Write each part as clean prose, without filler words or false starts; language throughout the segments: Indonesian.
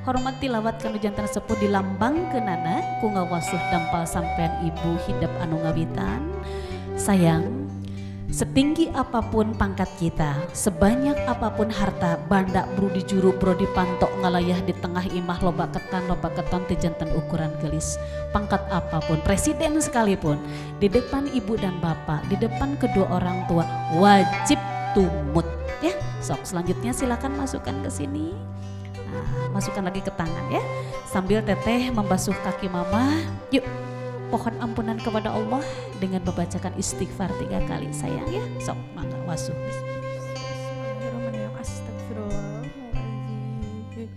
Hormat tilawat kanu jantan sepuh dilambangkeunana ku ngawasuh dampal sampean ibu hidup anu ngawitan. Sayang, setinggi apapun pangkat kita, sebanyak apapun harta, banda brudi juru brodi pantok ngalayah di tengah imah loba keton teu janten ukuran gelis. Pangkat apapun, presiden sekalipun, di depan ibu dan bapak, di depan kedua orang tua wajib tumut ya. Sok selanjutnya silakan masukkan ke sini. Nah, masukkan lagi ke tangan ya. Sambil teteh membasuh kaki mama. Yuk, pohon ampunan kepada Allah dengan membacakan istighfar 3 kali sayang ya. Sok, mangga wasuh. Bismillahirrahmanirrahim. Astagfirullahaladzim.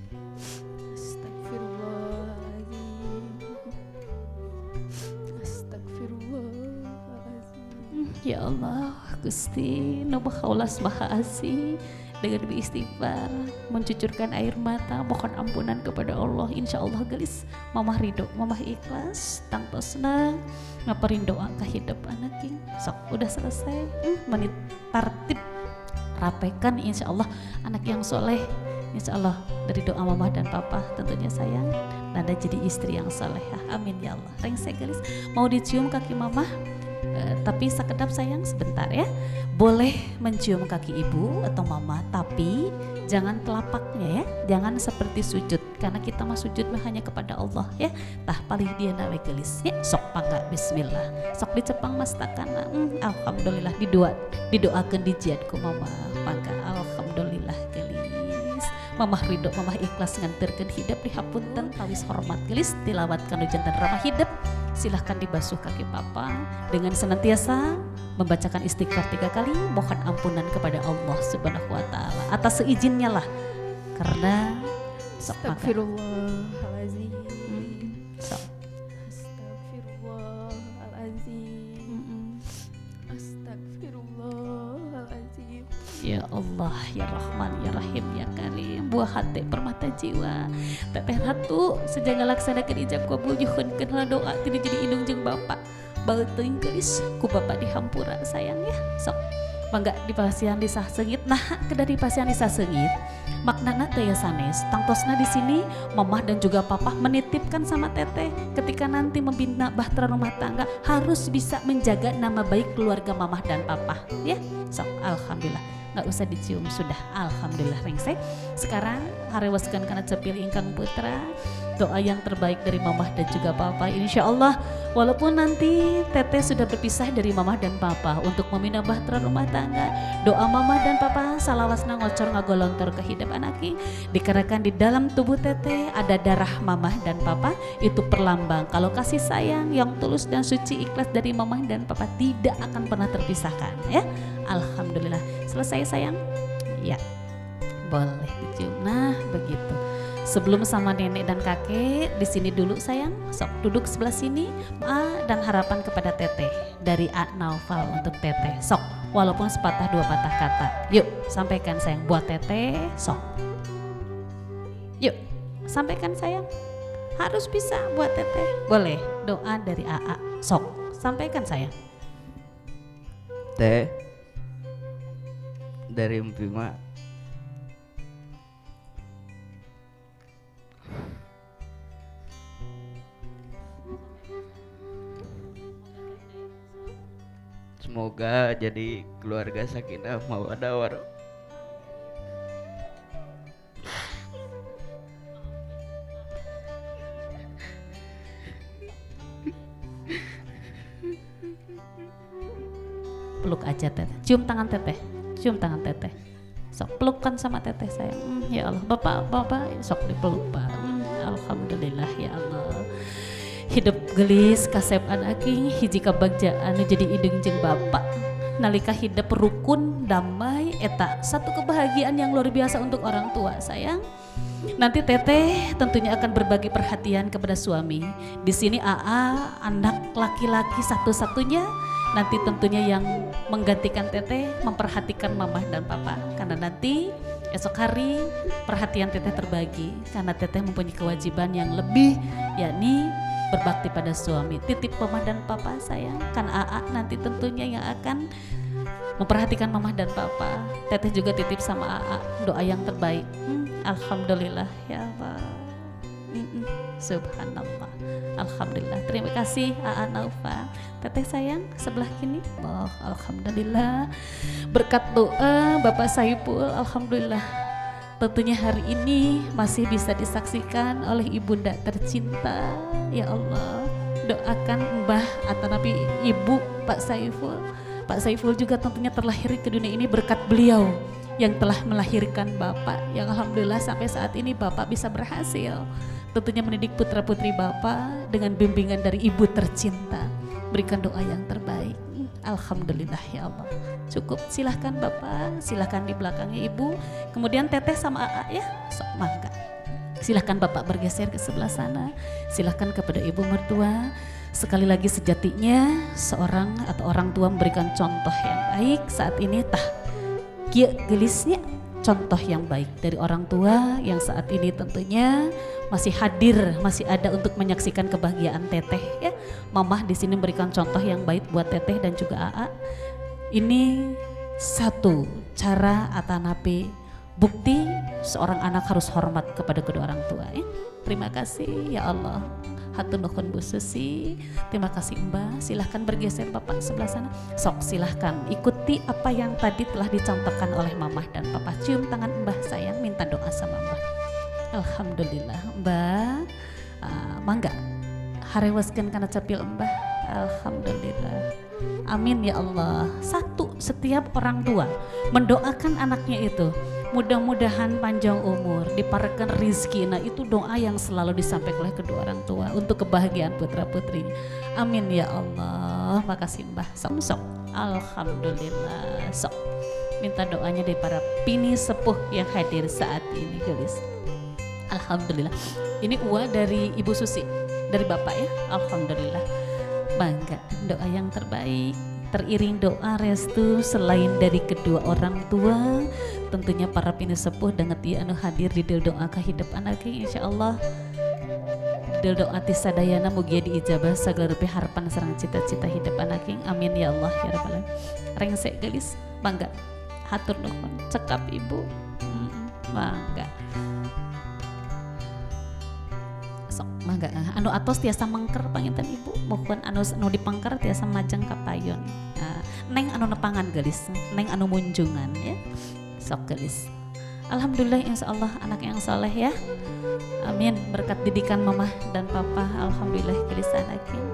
Astagfirullahaladzim. Ya Allah, Gusti, Nubuh Kaulas Maha Asih. Dengan beristighfar, mencucurkan air mata, mohon ampunan kepada Allah. Insya Allah gelis, mamah ridho, mamah ikhlas, tangtosna ngaparin doa ke hidup anak king. Sok, udah selesai, menit tartib, rapekan insya Allah anak yang soleh. Insya Allah dari doa mama dan papa tentunya sayang, nada jadi istri yang solehah. Amin ya Allah. Rengsek gelis, mau dicium kaki mama? Tapi sekedap sayang sebentar ya. Boleh mencium kaki ibu atau mama, tapi jangan telapaknya ya, jangan seperti sujud, karena kita mah sujud hanya kepada Allah ya. Tah paling dia nawe gelis ya. Sok pangga bismillah, sok dicepang mastakana. Alhamdulillah didoakan dijiatku mama pangga. Alhamdulillah gelis, mamah ridho, mamah ikhlas nganterkeun hidup dihapunten kawis hormat gelis tilawat kanu jantan ramah hidup. Silahkan dibasuh kaki papa dengan senantiasa membacakan istighfar 3 kali, mohon ampunan kepada Allah Subhanahu wa taala atas seizinnya lah, karena Astagfirullahaladzim. Sok. Astagfirullahaladzim. Astagfirullahaladzim. Ya Allah, ya Rahman, ya Rahim, ya Karim, buah hati permata jiwa. Teteh ratu sejangga laksanakan ijab kabul nyuhunkeun doa tidak jadi indung jeung bapak. Bae teuing geulis ku bapak di hampura sayang ya. Sok mangga dipasihan disah seungit. Nah, kedah dipasihan disah seungit. Maknana teh ya sanes. Tangtosna di sini mamah dan juga papa menitipkan sama teteh ketika nanti membina bahtera rumah tangga harus bisa menjaga nama baik keluarga mamah dan papa ya. Sok alhamdulillah. Nggak usah dicium sudah, alhamdulillah rengsek. Sekarang harewaskan kana cepil ingkang putra doa yang terbaik dari mamah dan juga papa. Insya Allah walaupun nanti teteh sudah berpisah dari mamah dan papa untuk memindah bahtera rumah tangga, doa mamah dan papa salawasna ngocor ngagolontor ke hidup anaki dikarenakan di dalam tubuh teteh ada darah mamah dan papa. Itu perlambang kalau kasih sayang yang tulus dan suci ikhlas dari mamah dan papa tidak akan pernah terpisahkan ya. Alhamdulillah. Selesai sayang? Ya, boleh dicium. Nah begitu. Sebelum sama nenek dan kakek di sini dulu sayang. Sok duduk sebelah sini. Dan harapan kepada teteh dari A Naufal untuk teteh. Sok walaupun sepatah dua patah kata. Yuk sampaikan sayang buat teteh. Sok. Yuk sampaikan sayang. Harus bisa buat teteh. Boleh doa dari AA. Sok sampaikan sayang. Teh dari Empima semoga jadi keluarga sakinah mawaddah warahmah. Peluk aja teteh, cium tangan teteh, cium tangan teteh, sok pelukkan sama teteh sayang. Ya Allah, bapak sok dipeluk pak. Alhamdulillah ya Allah. Hidup gelis kasep anaking hiji kabagjaan jadi ideng jeung bapak. Nalika hidup rukun damai eta satu kebahagiaan yang luar biasa untuk orang tua sayang. Nanti teteh tentunya akan berbagi perhatian kepada suami. Di sini AA anak laki-laki satu-satunya. Nanti tentunya yang menggantikan teteh memperhatikan mamah dan papa. Karena nanti esok hari perhatian teteh terbagi. Karena teteh mempunyai kewajiban yang lebih, yakni berbakti pada suami. Titip mamah dan papa sayang. Kan AA nanti tentunya yang akan memperhatikan mama dan papa. Teteh juga titip sama AA doa yang terbaik. Alhamdulillah ya Allah. Subhanallah. Alhamdulillah. Terima kasih AA Naufa. Teteh sayang sebelah kini. Oh, alhamdulillah. Berkat doa Bapak Saiful, alhamdulillah. Tentunya hari ini masih bisa disaksikan oleh ibunda tercinta. Ya Allah, doakan Mbah atau Nabi Ibu Pak Saiful. Pak Saiful juga tentunya terlahir ke dunia ini berkat beliau yang telah melahirkan Bapak, yang alhamdulillah sampai saat ini Bapak bisa berhasil tentunya mendidik putra-putri Bapak dengan bimbingan dari Ibu tercinta. Berikan doa yang terbaik. Alhamdulillah ya Allah. Cukup, silahkan Bapak, silahkan di belakangnya Ibu, kemudian Teteh sama AA ya, sok mangga. Silahkan Bapak bergeser ke sebelah sana, silahkan kepada Ibu mertua. Sekali lagi sejatinya seorang atau orang tua memberikan contoh yang baik saat ini tah kia gelisnya contoh yang baik dari orang tua yang saat ini tentunya masih hadir, masih ada untuk menyaksikan kebahagiaan Teteh ya. Mamah di sini memberikan contoh yang baik buat Teteh dan juga AA. Ini satu cara atanapi bukti seorang anak harus hormat kepada kedua orang tua ya. Terima kasih ya Allah. Hatur nuhun Bu Susi. Terima kasih Mbak. Silahkan bergeser Bapak sebelah sana. Sok silahkan ikuti apa yang tadi telah dicontohkan oleh Mamah dan Papa. Cium tangan Mbah sayang, minta doa sama Mbah. Alhamdulillah Mbah. Mangga harewaskeun kana capil Mbah. Alhamdulillah. Amin ya Allah. Satu, setiap orang tua mendoakan anaknya itu mudah-mudahan panjang umur, diparekan rizki. Nah itu doa yang selalu disampaikan oleh kedua orang tua untuk kebahagiaan putra-putrinya. Amin ya Allah. Makasih Mbah. Sok. Alhamdulillah. Sok minta doanya dari para pini sepuh yang hadir saat ini gelis. Alhamdulillah. Ini uang dari Ibu Susi, dari Bapak ya. Alhamdulillah. Bangga, doa yang terbaik teriring doa restu selain dari kedua orang tua, tentunya para pini sepuh dan ngetia anu hadir di doa kehidupan anaknya insyaallah. Di doa tisadayana mugia diijabah segala rupi harapan sareng cita-cita hidup anaknya. Amin ya Allah ya rabbal alamin. Rengsek gelis, bangga. Hatur nuhun, cekap Ibu. Bangga. Mangga anu atos tiasa mangker panginten Ibu, mohon anu dipangker tiasa majang kapayon. Neng anu nepangan gelis, neng anu munjungan ya. Sok gelis. Alhamdulillah insyaallah anak yang soleh ya. Amin, berkat didikan Mama dan Papa. Alhamdulillah gelis anaknya.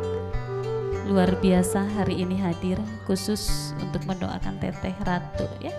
Luar biasa hari ini hadir khusus untuk mendoakan Teteh Ratu ya.